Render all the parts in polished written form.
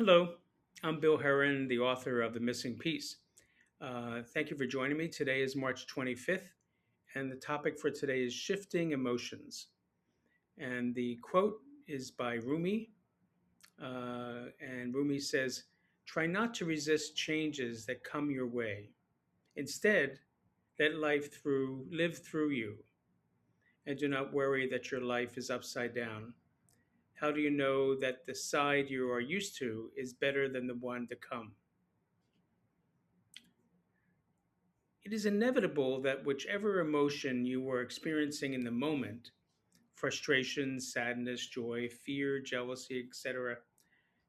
Hello, I'm Bill Heran, the author of The Missing Piece. Thank you for joining me. Today is March 25th, and the topic for today is shifting emotions. And the quote is by Rumi, and Rumi says, "Try not to resist changes that come your way. Instead, let live through you, and do not worry that your life is upside down. How do you know that the side you are used to is better than the one to come?" It is inevitable that whichever emotion you are experiencing in the moment, frustration, sadness, joy, fear, jealousy, etc.,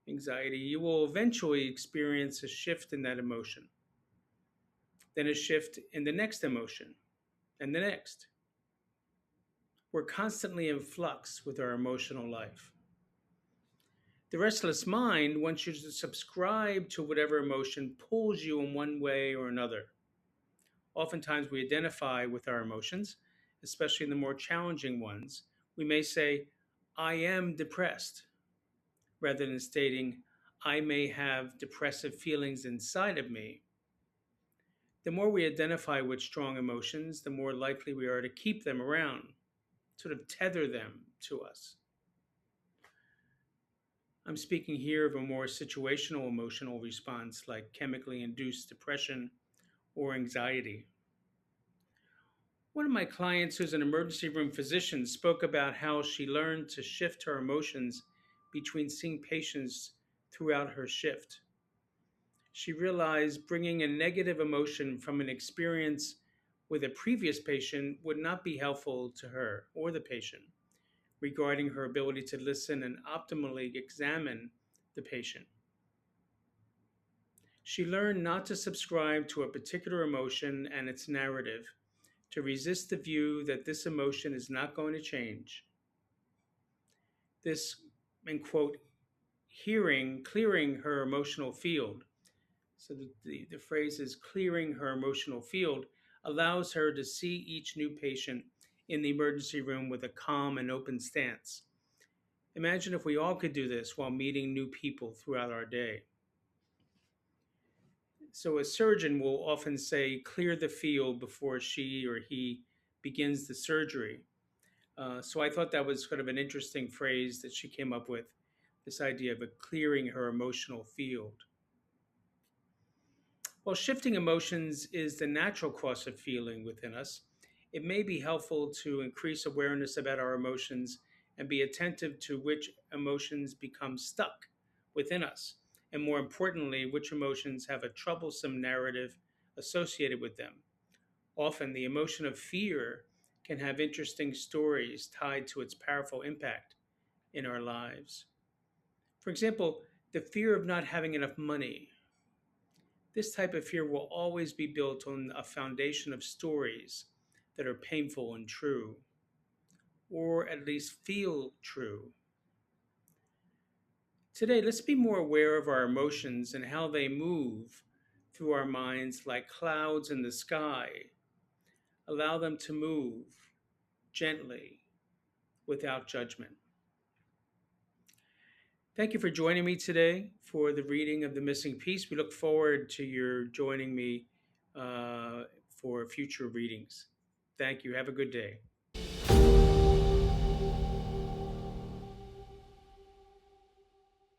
anxiety, you will eventually experience a shift in that emotion, then a shift in the next emotion, and the next. We're constantly in flux with our emotional life. The restless mind wants you to subscribe to whatever emotion pulls you in one way or another. Oftentimes, we identify with our emotions, especially in the more challenging ones. We may say, "I am depressed," rather than stating, "I may have depressive feelings inside of me." The more we identify with strong emotions, the more likely we are to keep them around, sort of tether them to us. I'm speaking here of a more situational emotional response like chemically induced depression or anxiety. One of my clients, who's an emergency room physician, spoke about how she learned to shift her emotions between seeing patients throughout her shift. She realized bringing a negative emotion from an experience with a previous patient would not be helpful to her or the patient regarding her ability to listen and optimally examine the patient. She learned not to subscribe to a particular emotion and its narrative, to resist the view that this emotion is not going to change. This, in quote, clearing her emotional field. So the phrase is clearing her emotional field allows her to see each new patient in the emergency room with a calm and open stance. Imagine if we all could do this while meeting new people throughout our day. So a surgeon will often say, "Clear the field" before she or he begins the surgery. So I thought that was kind of an interesting phrase that she came up with, this idea of a clearing her emotional field. While shifting emotions is the natural course of feeling within us, it may be helpful to increase awareness about our emotions and be attentive to which emotions become stuck within us, and more importantly, which emotions have a troublesome narrative associated with them. Often, the emotion of fear can have interesting stories tied to its powerful impact in our lives. For example, the fear of not having enough money. This type of fear will always be built on a foundation of stories that are painful and true, or at least feel true. Today, let's be more aware of our emotions and how they move through our minds like clouds in the sky. Allow them to move gently without judgment. Thank you for joining me today for the reading of The Missing Piece. We look forward to your joining me for future readings. Thank you. Have a good day.